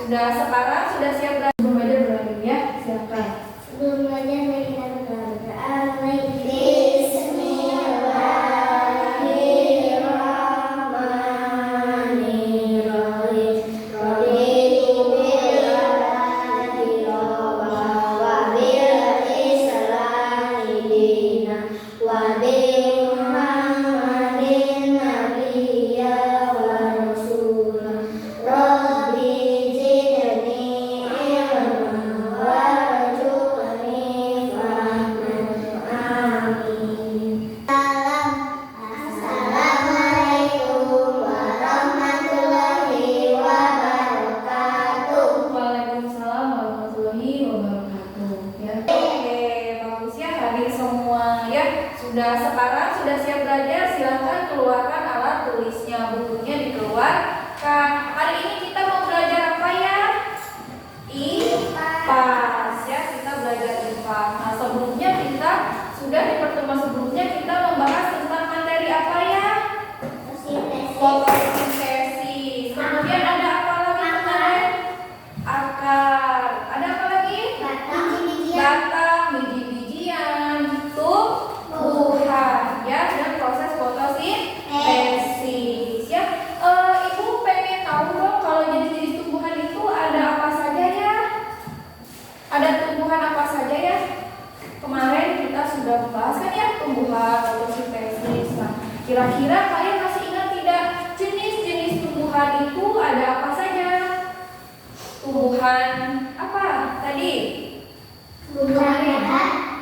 sekarang sudah siap belajar berani ya? Silakan. Sebelum belajar mari kita berdoa. Sekarang sudah siap belajar, silakan keluarkan alat tulisnya, bukunya dikeluarkan. Hari ini kita mau belajar apa ya? IPA ya, kita belajar IPA. Nah, sebelumnya kita sudah di pertemuan sebelumnya kita membahas tentang materi apa ya? Fotosintesis. Kemudian ada apa lagi kemarin? Akar. Ada apa lagi? Batang, biji-bijian, tumbuhan ya, dan proses fotosintesis ya. Ibu pengen tahu dong kalau jenis-jenis tumbuhan itu ada apa saja ya? Ada tumbuhan apa saja ya? Kemarin kita sudah membahas kan ya tumbuhan fotosintesis. Nah, kira-kira kalian masih ingat tidak jenis-jenis tumbuhan itu ada apa saja? Tumbuhan apa tadi?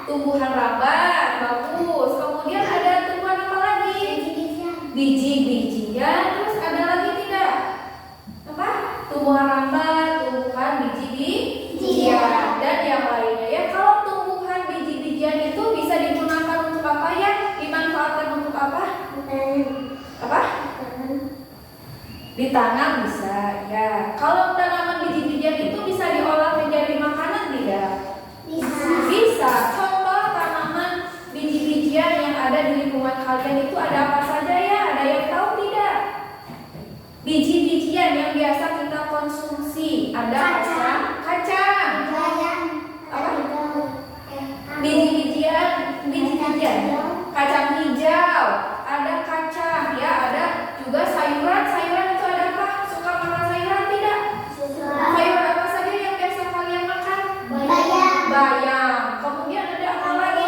Tumbuhan rambat, bagus. Kemudian ada tumbuhan apa lagi? Biji-bijian. Terus ada lagi tidak? Apa? Tumbuhan rambat, tumbuhan biji-bijian, dan yang lainnya ya. Kalau tumbuhan biji-bijian itu bisa digunakan untuk apa ya? Dimanfaatkan untuk apa? Apa? Ditanam bisa ya. Kalau tanaman biji-bijian itu bisa diolah menjadi makanan tidak? Bisa. Contoh tanaman biji-bijian yang ada di lingkungan kalian itu ada apa saja ya? Ada yang tahu tidak? Biji-bijian yang biasa kita konsumsi ada kacang. Apa? Biji-bijian, kacang hijau, ada kacang ya, ada juga sayuran itu ada apa? Suka makan sayuran tidak? Sayuran apa saja yang biasa kalian makan? Bayam. Kemudian ada apa lagi?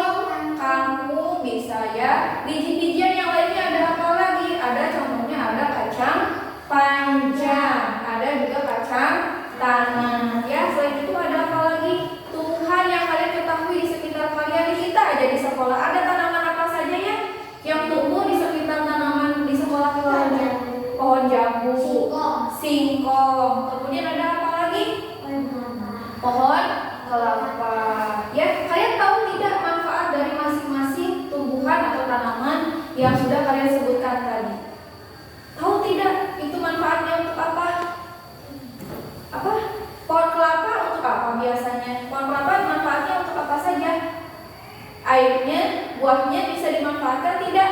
Kangkung bisa ya. Biji-bijian yang lainnya ada apa lagi? Ada contohnya ada kacang panjang, ada juga kacang tanah ya. Selain itu ada apa lagi? Tumbuhan yang kalian ketahui di sekitar kalian. Di kita aja di sekolah ada tanaman apa saja ya yang tumbuh di sekitar tanaman di sekolah kalian? Pohon jambu, singkong. Kemudian ada apa lagi? Pohon kelapa ya. Kalian tahu tidak manfaat dari masing-masing tumbuhan atau tanaman yang sudah kalian sebutkan tadi? Tahu tidak itu manfaatnya untuk apa? Apa? Pohon kelapa untuk apa biasanya? Pohon kelapa manfaatnya untuk apa saja? Airnya, buahnya bisa dimanfaatkan tidak?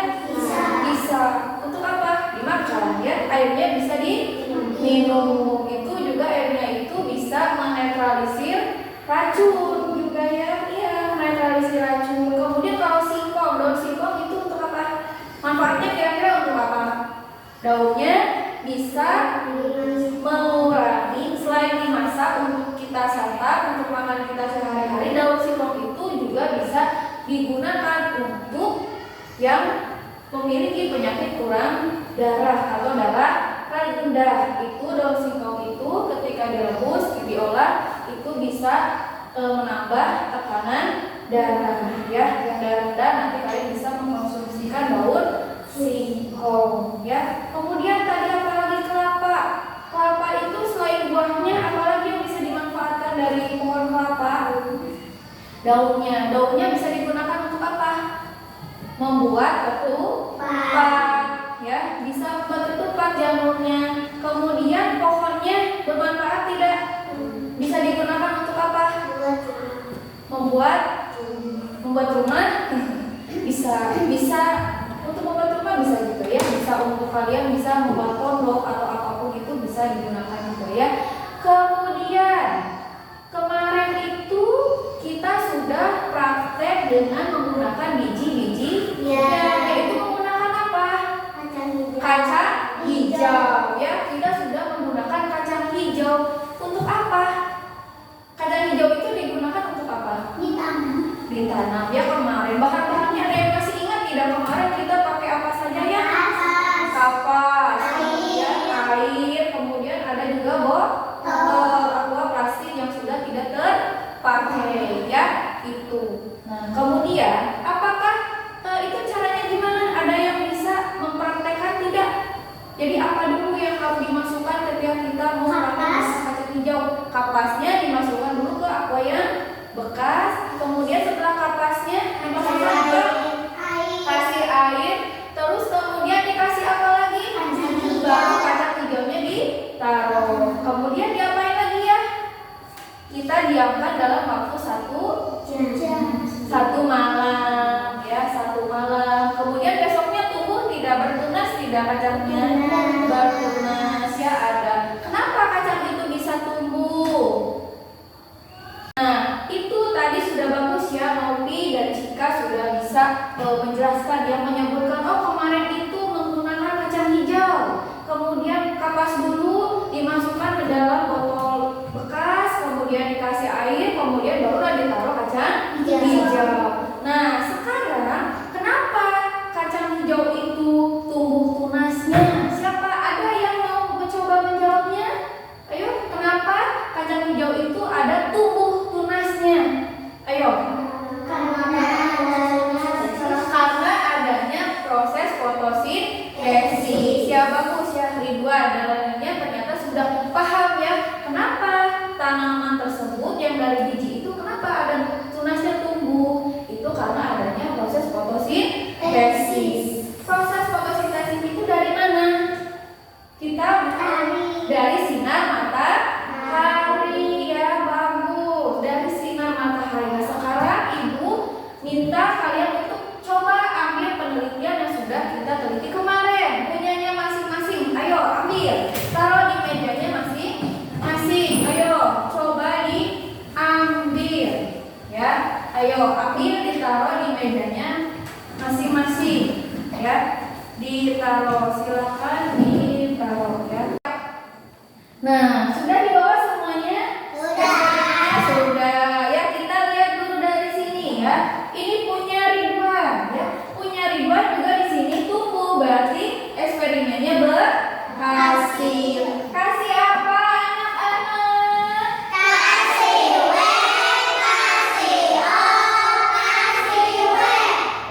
Bisa. Untuk apa? Dimakan ya. Airnya bisa diminum. Itu juga airnya itu bisa menetralisir racun juga ya. Iya, menetralisir racun. Kemudian kalau singkong, daun singkong itu untuk apa? Manfaatnya kira-kira untuk apa? Daunnya bisa mengurangi, selain dimasak untuk kita santap, untuk makan kita sehari-hari, daun singkong itu juga bisa digunakan untuk yang memiliki penyakit kurang darah atau darah rendah. Itu daun singkong itu ketika direbus, diolah itu bisa menambah tekanan darah ya. Yang darah rendah nanti kalian bisa mengkonsumsikan daun singkong ya. Kemudian tadi apa lagi? Kelapa. Kelapa itu selain buahnya apalagi yang bisa dimanfaatkan dari pohon kelapa? Daunnya bisa digunakan untuk apa? Membuat ketupat ya, bisa membuat ketupat jamurnya. Kemudian pohonnya bermanfaat tidak? Bisa digunakan untuk apa? Membuat rumah. Bisa untuk membuat rumah bisa gitu ya. Bisa untuk kalian bisa membuat pondok atau apapun itu bisa digunakan juga ya. Kemudian dengan menggunakan biji-biji Ya. yaitu menggunakan apa? Kacang hijau. Kacang hijau ya. Kita sudah menggunakan kacang hijau untuk apa? Kacang hijau itu digunakan untuk apa? Ditanam ya kemarin. Bahan-bahannya ada yang masih ingat tidak kemarin kita pakai apa saja ya? Kapas, kemudian air, kemudian ada juga aqua plastik yang sudah tidak terpakai ya itu. Nah kemudian apakah itu caranya gimana? Ada yang bisa mempraktekkan tidak? Jadi apa dulu yang harus dimasukkan ketika kita mau memakai kacang hijau? Kapasnya dimasukkan dulu ke aqua yang bekas, kemudian setelah kapasnya dimasukkan ke kasih air, terus kemudian dikasih apa lagi? Baru kacang hijaunya ditaruh. Kemudian diapain lagi ya? Kita diamkan dalam waktu satu malam ya, 1 malam. Kemudian besoknya tumbuh tidak bertunas tidak kacangnya? Bertunas ya ada. Kenapa kacang itu bisa tumbuh? Nah, itu tadi sudah bagus ya, Novi dan Cika sudah bisa menjelaskan yang menyebutkan kemarin itu menggunakan kacang hijau. Kemudian kapas dulu dimasukkan ke dalam botol bekas, kemudian dikasih air, kemudian barulah ditaruh kacang hijau. Nah, sekarang kenapa kacang hijau itu tumbuh tunasnya? Siapa ada yang mau mencoba menjawabnya? Ayo, kenapa kacang hijau itu ada tumbuh tunasnya? Ayo. Karena adanya proses fotosintesis. Ya bagus ya, Ridwan dan lainnya ternyata sudah paham ya. Kenapa tanaman tersebut yang dari biji itu kenapa ada tunasnya tumbuh? Itu karena adanya proses fotosintesis. Proses fotosintesis itu dari mana? Kita dari sinar matahari ya, bagus. Dari sinar matahari. Nah, sekarang Ibu minta kalian untuk coba ambil penelitian yang sudah kita teliti kemarin. Punyanya masing-masing. Ayo ambil. Taruh di mejanya masing-masing. Ayo coba diambil. Ya. Ayo ambil, ditaruh di mejanya masing-masing. Ya. Ditaruh, silakan ditaruh ya. Nah, sudah dibawa semuanya? Sudah. Ya, kita lihat dulu dari sini ya. Ini punya Ridwan ya. Punya Ridwan juga di sini tumbuh, berarti eksperimennya berhasil. Kasih apa anak-anak? Kasih W, kasih O, kasih W.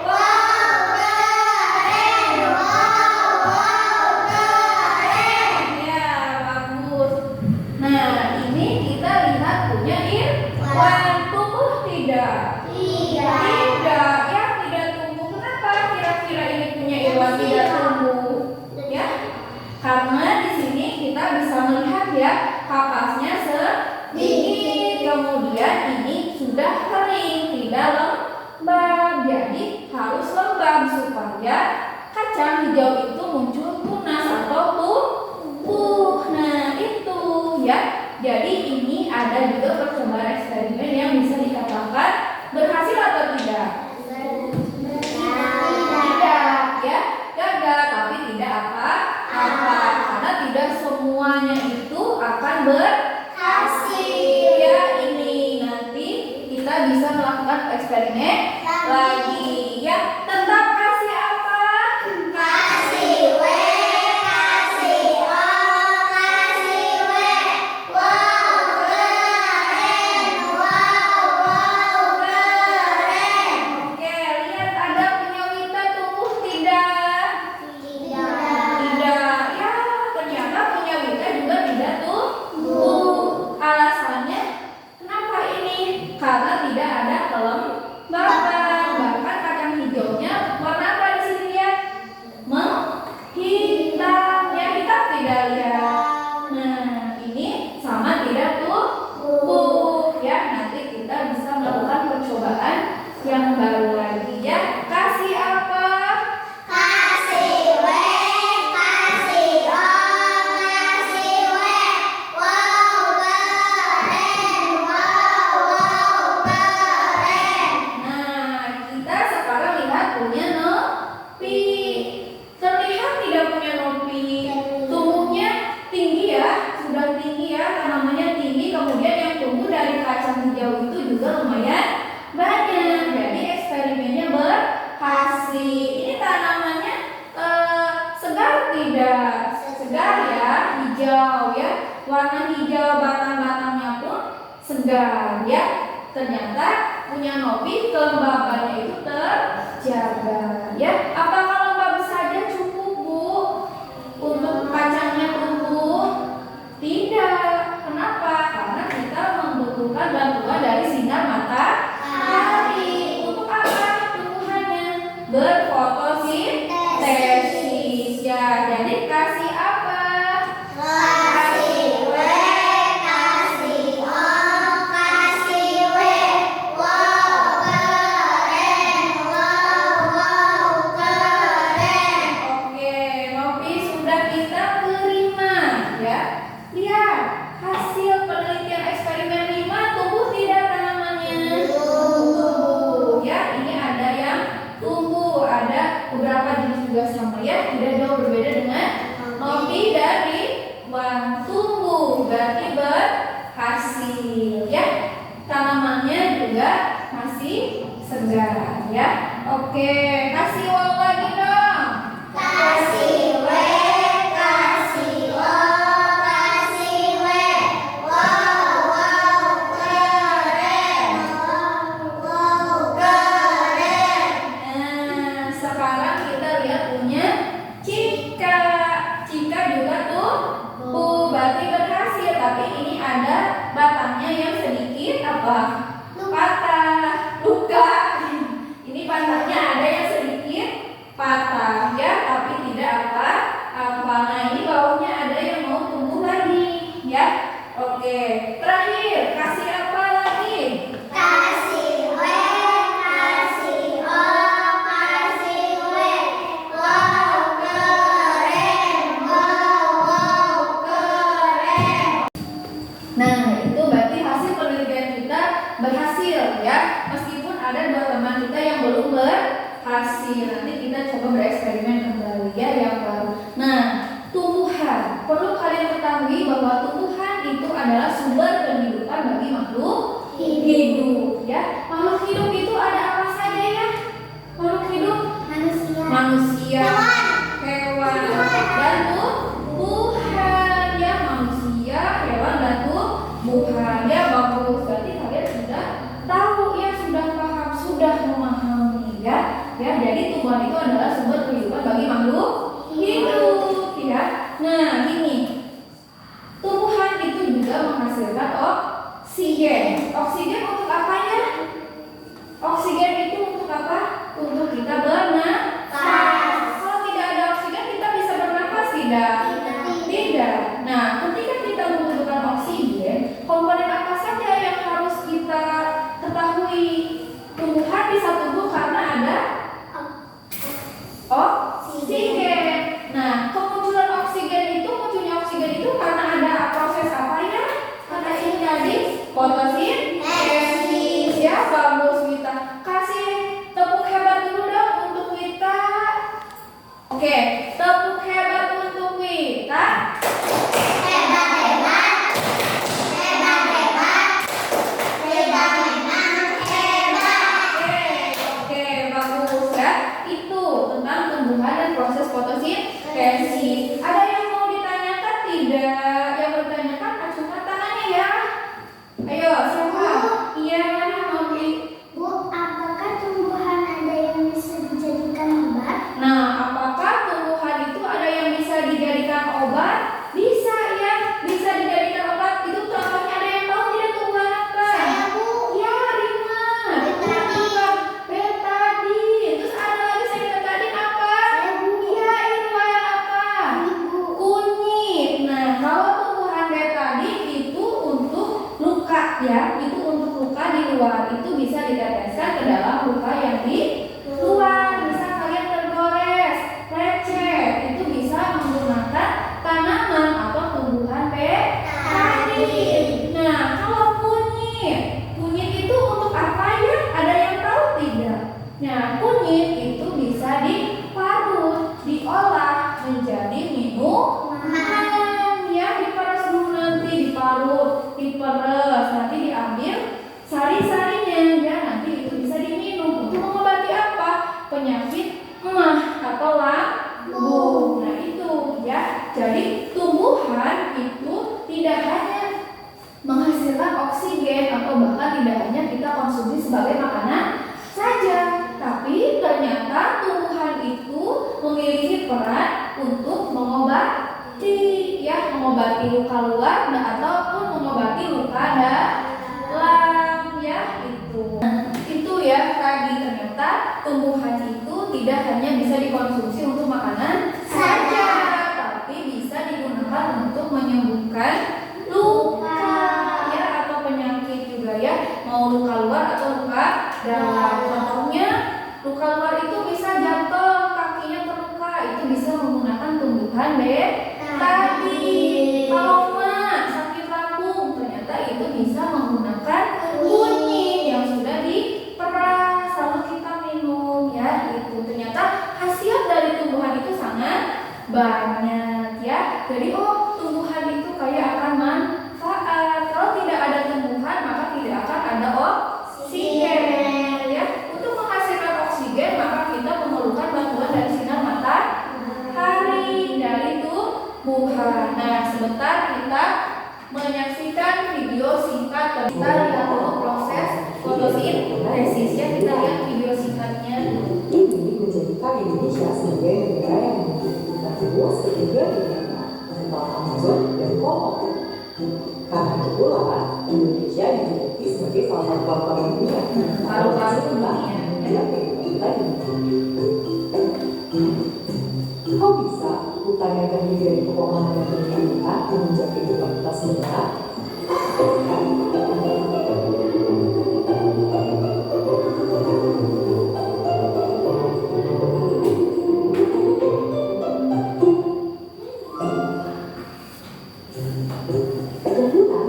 Wow, keren. Wow, keren. Ya, bagus. Nah, ini kita lihat punya Irwan. Tumbuh tidak? Tidak, ya tidak tumbuh. Kenapa kira-kira ini punya Irwan tidak tumbuh? Ya, karena di sini kita bisa melihat ya kapasnya sedikit. Kemudian ini sudah kering, tidak lembab. Jadi harus lembab supaya kacang hijau itu muncul tunas atau tumbuh. Nah itu ya. Jadi ini ada juga percobaan eksperimen yang bisa dikatakan berhasil atau tidak? Tidak ya, gagal tapi tidak apa-apa karena tidak semuanya itu akan berhasil ya. Ini nanti kita bisa melakukan eksperimen lagi ya. Tetap kasih apa? Kasih W, kasih O, kasih W. Wow, keren. Wow, keren. Oke, lihat ada punya Wita tumbuh tidak? Tidak. Ya, ternyata punya Wita juga tidak tumbuh. hijau ya. Warna hijau, batang-batangnya pun segar ya. Ternyata punya Novi kelembabannya itu terjaga ya. Apakah lembab saja cukup, Bu, untuk kacangnya tumbuh? Tidak. Kenapa? Karena kita membutuhkan bantuan dari sinar matahari. Untuk apa tumbuhannya? Berfotosintesis ya. Jadi kasih apa? Kasih W, kasih O, kasih W. Wow, keren. Wow, keren. Oke, Novi sudah kita terima ya. Lihat hasil penelitian eksperimen 5, tumbuh tidak tanamannya? Tumbuh ya. Ini ada yang tumbuh, ada beberapa jenis juga sama ya. Tidak jauh berbeda dengan Novi dari Wan. Tumbuh berarti berhasil ya. Tanamannya juga masih segar ya. Oke, kasih uang lagi dong. Kasih W, kasih O, kasih W. Wow, keren. Wow, keren. Nah, sekarang kita lihat punya Cika. Cika juga tumbuh, berarti berhasil. Tapi ini ada batangnya yang sedikit apa? Patah, luka. Ini batangnya ada yang sedikit patah ya, tapi tidak apa-apa. Nah, ini bawahnya ada yang mau tumbuh lagi ya. Oke, terakhir kasih apa lagi? Kasih W, kasih O, kasih W. Wow, keren. Wow, keren. Nah, itu berarti hasil penelitian kita berhasil ya. Meskipun ada 2 teman kita yang belum berhasil. Nanti kita coba bereksperimen kembali ya yang baru. Nah, tumbuhan. Perlu kalian ketahui bahwa tumbuhan itu adalah sumber kehidupan bagi makhluk hidup ya. Makhluk hidup itu ada apa saja ya? Makhluk hidup manusia, hewan, dan tumbuhan ya. Manusia, hewan, dan tumbuhan ya. Bagus, berarti kalian sudah tahu ya, sudah paham, sudah memahami ya. Ya, jadi tumbuhan itu adalah sumber kehidupan bagi makhluk hidup ya. Nah, ini tumbuhan itu juga menghasilkan oksigen. Oksigen untuk apa ya? Oksigen itu untuk apa? Untuk kita bernafas. Kalau tidak ada oksigen kita bisa bernafas tidak? Tidak. Nah, ketika kita membutuhkan oksigen, komponen apa saja yang harus kita ketahui? Tumbuhan bisa tumbuh karena ada oksigen. Nah, kemunculan oksigen itu, munculnya oksigen itu karena ada proses apa ya? Kata ini tadi fotosintesis ya. Bagus Wita. Kasih tepuk hebat dulu dong untuk Wita. Oke, tepuk hebat untuk Wita. Hebat, hebat. Hebat, hebat. Hebat, memang hebat. Oke, bagus ya. Itu tentang tumbuhan dan proses fotosintesis. Ada yang mau ditanyakan tidak? Yang bertanyakan acungkan tangannya ya. Ayo, siapa? Iya, Novi. Bu, apakah tumbuhan ada yang bisa dijadikan obat? Nah, apakah tumbuhan itu ada yang bisa dijadikan obat? Bisa ya, bisa dijadikan obat. Itu contohnya ada yang tahu tidak tumbuhan apa? Saya, Bu. Ya, Rima. Betadine. Betadine. Terus ada lagi saya betadine apa? Saya, Bu. Iya, itu yang apa? Bu. Kunyit. Nah, kalau tumbuhan betadine itu untuk luka ya, itu untuk luka di luar. Itu bisa diteteskan ke dalam luka yang di luar. Misal kalian tergores, lecet, itu bisa menggunakan tanaman atau tumbuhan betadine. Nah, kalau kunyit itu untuk apa ya? Ada yang tahu tidak? Nah, kunyit itu bisa diparut, diolah menjadi minuman ya. Diperes dulu, nanti diparut, diperes, nanti diambil sari-sarinya ya. Nanti itu bisa diminum untuk mengobati apa? Penyakit emah atau lambung. Nah, itu ya. Jadi tumbuhan tumbuhan itu tidak hanya menghasilkan oksigen atau bahkan tidak hanya kita konsumsi sebagai makanan saja, tapi ternyata tumbuhan itu memiliki peran untuk mengobati luka luar ataupun mengobati luka dalam itu ya tadi ternyata tumbuhan itu tidak hanya bisa dikonsumsi untuk makanan saja, tapi bisa digunakan untuk menyembuhkan luka atau penyakit juga ya, mau luka luar atau luka dalam. Contohnya luka luar itu bisa jatuh, kakinya terluka, itu bisa menggunakan tumbuhan tadi. Kalau sakit lambung, ternyata itu bisa menggunakan kunyit yang sudah diperas lalu kita minum ya. Itu ternyata khasiat dari tumbuhan itu sangat banyak ya. Jadi tumbuhan itu kaya akan manfaat. Kalau tidak ada tumbuhan maka tidak akan ada oksigen ya. Untuk menghasilkan oksigen maka kita memerlukan bantuan dari sinar matahari dari tumbuhan. Nah, sebentar kita menyaksikan video singkat. Kita lihat dulu proses fotosintesisnya. Kita lihat video singkatnya. Ini menjadikan Indonesia sebagai negara yang memiliki hutan luas ketiga di dunia setelah Amazon dan Kongo. Karena itulah Indonesia dijuluki sebagai salah satu paru-paru dunia. Paru-paru dunia. Kok bisa hutan yang terdiri dari pepohonan yang berlimpah menunjang kehidupan kita semua? Tumbuhan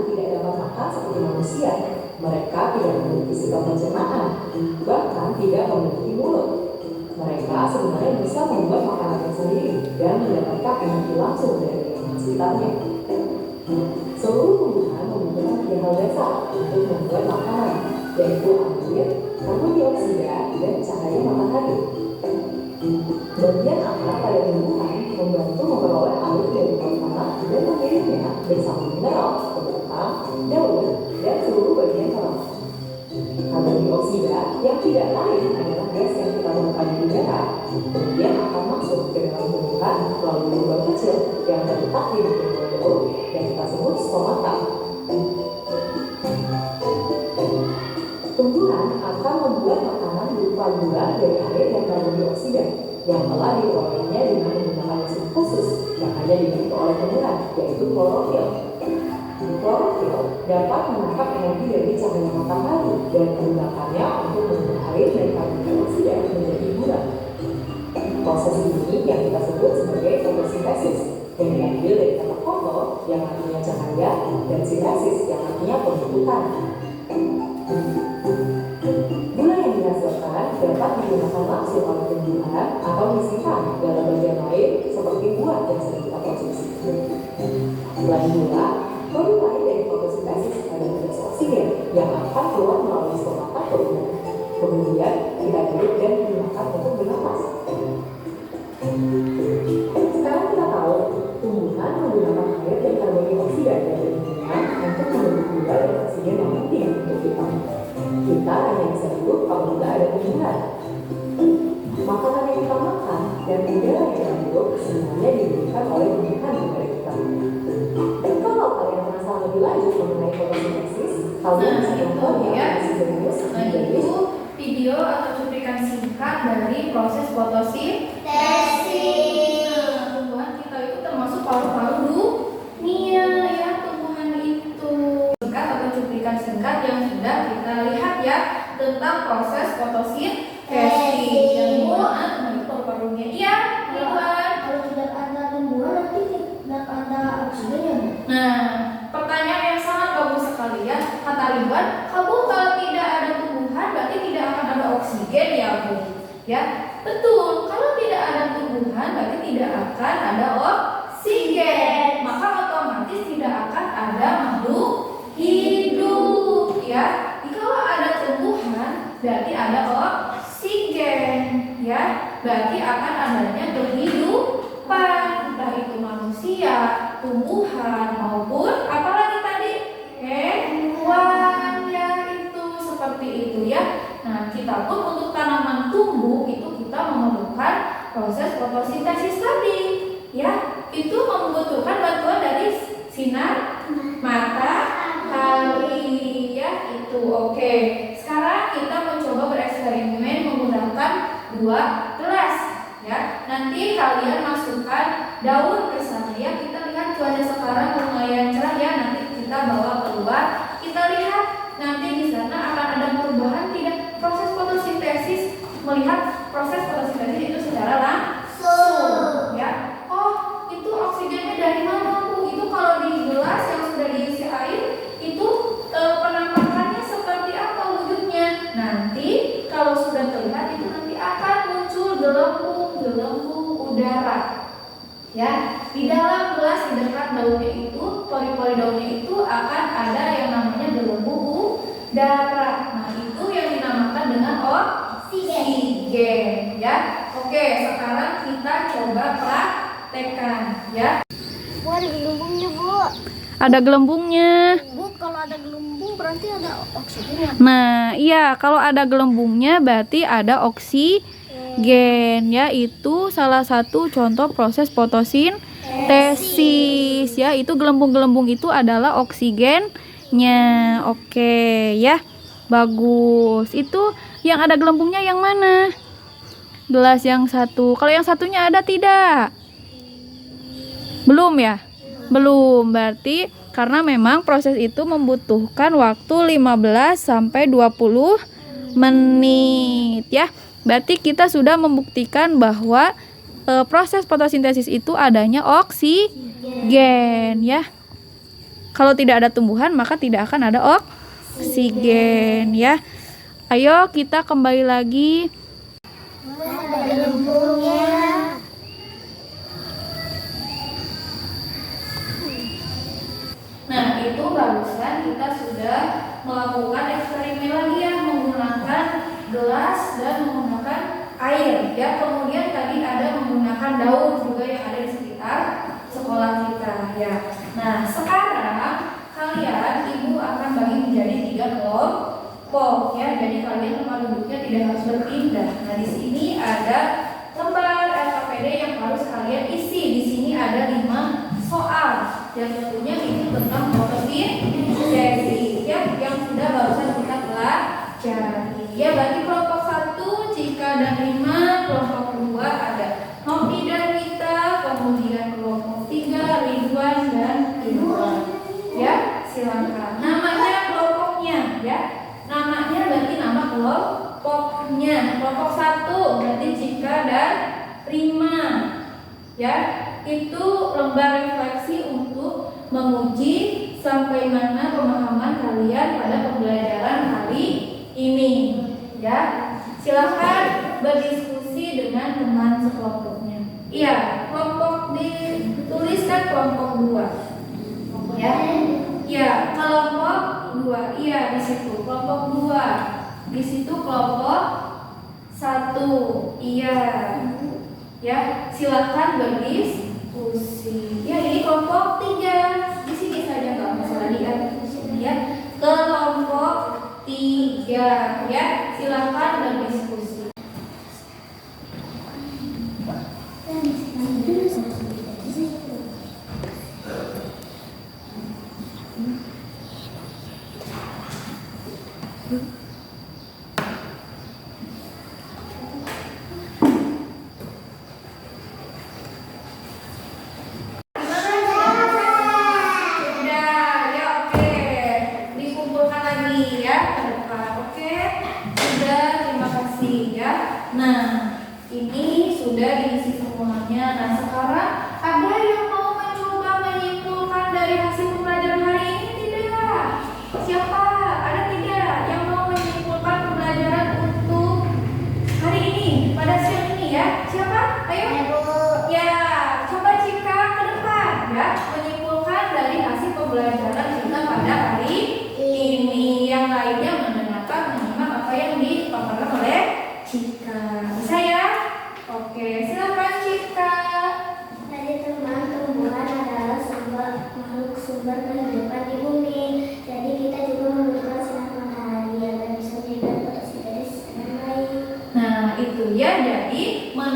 tidak dapat makan seperti manusia. Mereka tidak memiliki sistem pencernaan, bahkan tidak memiliki mulut. Mereka sebenarnya bisa membuat makanannya sendiri dan mendapatkan energi langsung dari lingkungan sekitarnya. Seluruh tumbuhan membutuhkan 3 hal dasar untuk membuat makanan, yaitu air, karbon dioksida, dan cahaya matahari. Bagian akar pada tumbuhan membantu memperoleh air dari bawah tanah dan mengirimnya bersama mineral ke batang, daun, dan seluruh bagian tanaman. Karbon dioksida yang tidak lain adalah gas yang kita temukan di udara, kemudian akan masuk ke dalam tumbuhan melalui lubang kecil yang terletak di bagian bawah daun yang kita sebut stomata. Tumbuhan akan membuat makanan berupa gula dari air dan karbon dioksida yang telah diperolehnya dengan menggunakan mesin khusus yang hanya dimiliki oleh tumbuhan, yaitu klorofil. Klorofil dapat menangkap energi dari cahaya matahari dan menggunakannya untuk mengubah air dan karbon dioksida menjadi gula. Proses ini yang kita sebut sebagai fotosintesis, yang diambil dari kata foto yang artinya cahaya dan sintesis yang artinya pembentukan. Gula yang dihasilkan dapat digunakan langsung oleh tumbuhan atau disimpan dalam bagian lain seperti buah yang sedang kita konsumsi. Selain gula, produk lain dari fotosintesis adalah gas oksigen yang akan keluar melalui stomata ke udara. Kemudian kita hirup dan digunakan untuk bernapas. Sekarang kita tahu tumbuhan menggunakan air dan karbon dioksida dari lingkungan untuk membentuk gula dan oksigen yang penting untuk kita. Kita hanya bisa hidup apabila ada tumbuhan. Makanan yang kita makan dan udara yang kita hidup sebenarnya diberikan oleh tumbuhan kepada kita. Kalau kalian penasaran lebih lanjut mengenai fotosintesis, kalian bisa nonton ya itu video atau cuplikan singkat dari proses fotosintesis. Tumbuhan kita itu termasuk paru-paru dunia ya, tumbuhan itu. Singkat atau cuplikan singkat yang sudah kita lihat ya tentang proses fotosintesis yang mana paru-paru dunia. Iya, Kalau tidak ada tumbuhan nanti tidak ada oksigen ya. Nah, pertanyaan yang sangat bagus sekali ya. Kata Ridwan, kalau tidak ada tumbuhan berarti tidak akan ada oksigen ya Bu? Ya, betul. Kalau tidak ada tumbuhan berarti tidak akan ada oksigen. Maka otomatis tidak akan ada makhluk hidup ya. Kalau ada tumbuhan berarti ada oksigen ya. Berarti akan adanya kehidupan, entah itu manusia, tumbuhan maupun apalagi tadi hewan ya itu seperti itu ya. Nah, kita pun untuk tanaman tumbuh itu kita memerlukan proses fotosintesis tadi ya. Itu membutuhkan bantuan dari sinar matahari ya itu. Oke, sekarang kita mencoba bereksperimen menggunakan 2 gelas ya. Nanti kalian masukkan daun ke sana ya. Kita lihat cuaca sekarang lumayan cerah ya. Nanti kita bawa keluar, kita lihat nanti di sana akan ada perubahan tidak proses fotosintesis. Melihat proses fotosintesis itu secara langsung ya. Oh, itu oksigennya dari mana Bu? Itu kalau di gelas yang sudah diisi air itu penampakannya seperti apa wujudnya? Nanti kalau sudah terlihat itu nanti akan muncul gelembung udara ya. Di dalam gelas di dekat daunnya itu, pori-pori daunnya itu akan ada yang namanya gelembung udara. Nah, itu yang dinamakan dengan oksigen ya. Oke, sekarang kita coba praktekkan ya. Bu, ada gelembungnya, Bu. Ada gelembungnya. Bu, kalau ada gelembung berarti ada oksigen. Nah, iya, kalau ada gelembungnya berarti ada oksigen ya. Itu salah satu contoh proses fotosintesis ya. Itu gelembung-gelembung itu adalah oksigennya. Oke ya. Bagus. Itu yang ada gelembungnya yang mana? Gelas yang satu. Kalau yang satunya ada tidak? Belum ya? Belum. Berarti karena memang proses itu membutuhkan waktu 15 sampai 20 menit ya. Berarti kita sudah membuktikan bahwa proses fotosintesis itu adanya oksigen ya. Kalau tidak ada tumbuhan maka tidak akan ada oksigen ya. Ayo kita kembali lagi. Ada gelembungnya. Nah, itu barusan kita sudah melakukan eksperimen lagi ya, menggunakan gelas dan menggunakan air ya. Kemudian tadi ada menggunakan daun juga yang ada di sekitar sekolah kita ya. Nah, sekarang kalian ibu akan bagi menjadi 3 kelompok ya. Jadi kalian tempat duduknya tidak harus berpindah. Nah, di sini ada lembar LKPD yang harus kalian isi. Di sini ada 5 soal yang tentunya ini tentang fotosintesis ya, yang sudah barusan kita pelajari ya. Bagi kelompok 1 Cika dan Rima, kelompok 2 ada Novi dan Rita, kemudian kelompok 3 Ridwan dan Ridwan ya. Silakan namanya kelompoknya ya. Namanya berarti nama kelompoknya. Kelompok 1 berarti Cika dan Rima ya. Itu lembar refleksi untuk menguji sampai mana pemahaman kalian pada pembelajaran hari ini ya. Silakan berdiskusi dengan teman sekelompoknya. Iya, kelompok dituliskan kelompok 2 ya. Iya, kelompok 2. Iya, di situ kelompok 2. Di situ kelompok 1. Iya. Ya, silakan berdiskusi. Ya, ini kelompok 3. Di sini saja nggak masalah lihat ya. Kelompok 3 ya. Silakan berdiskusi. Nah, ini sudah diisi semuanya. Nah, sekarang ada yang mau mencoba menyimpulkan dari hasil pembelajaran hari ini tidak? Siapa? Ada tidak yang mau menyimpulkan pembelajaran untuk hari ini pada siang ini ya? Siapa? Ayo. Ya, coba Cika ke depan ya, menyimpulkan dari hasil pembelajaran kita pada hari ini. Yang lainnya mendengarkan, menyimak apa yang dipaparkan oleh Cika. Bisa ya? Oke, silakan Cika. Tadi teman tumbuhan adalah sebuah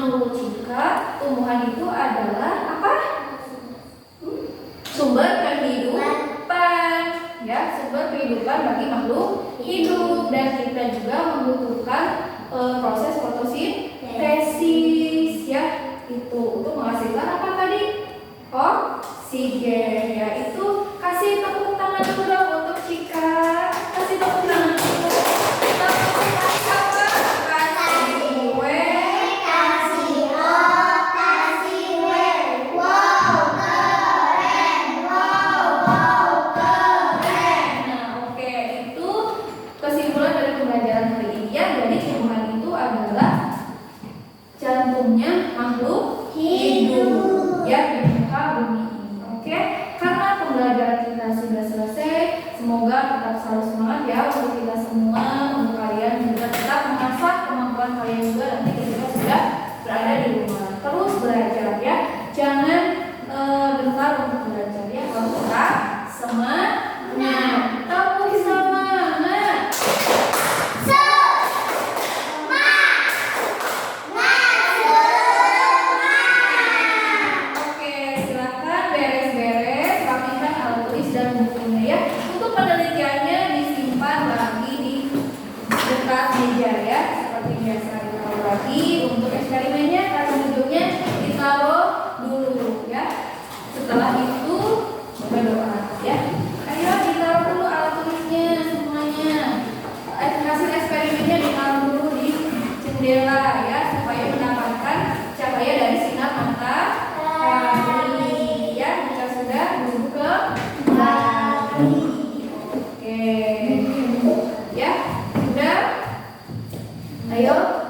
menurut Cika, tumbuhan itu adalah apa? Sumber kehidupan, ya, sumber kehidupan bagi makhluk hidup, dan kita juga membutuhkan proses fotosintesis, ya, itu untuk menghasilkan apa tadi? Oksigen, ya. Itu kasih tepuk tangan dulu dong untuk Cika, kasih tepuk tangan dulu. Tepuk tangan apa? Kasih kue, kasih O, kasih W. Wow, keren. Wow, keren. Nah, oke, itu kesimpulan dari pembelajaran hari ini, ya. Jadi tumbuhan itu adalah jantungnya makhluk hidup, ya, di muka bumi ini. Oke, karena pembelajaran kita sudah selesai, semoga tetap selalu semangat, ya, untuk kita semua, untuk kalian juga tetap mengasah kemampuan kalian juga nanti ketika sudah berada di rumah. Terus belajar, ya, jangan bentar untuk belajar, ya. Kalau tetap semangat, tepuk semangat. Oke, silakan beres-beres, rapikan alat tulis dan bukunya, ya. Untuk penelitiannya disimpan lagi di dekat meja, ya, seperti biasa ditaruh lagi. Untuk eksperimennya, kata hidungnya ditaruh dulu, ya. Setelah itu berdoa, ya. Ayo ditaruh dulu alat tulisnya semuanya. Hasil eksperimennya ditaruh dulu di jendela, ya, supaya mendapatkan cahaya dari sinar matahari, ya. Jika sudah duduk kembali. Oke, ya, sudah. Ayo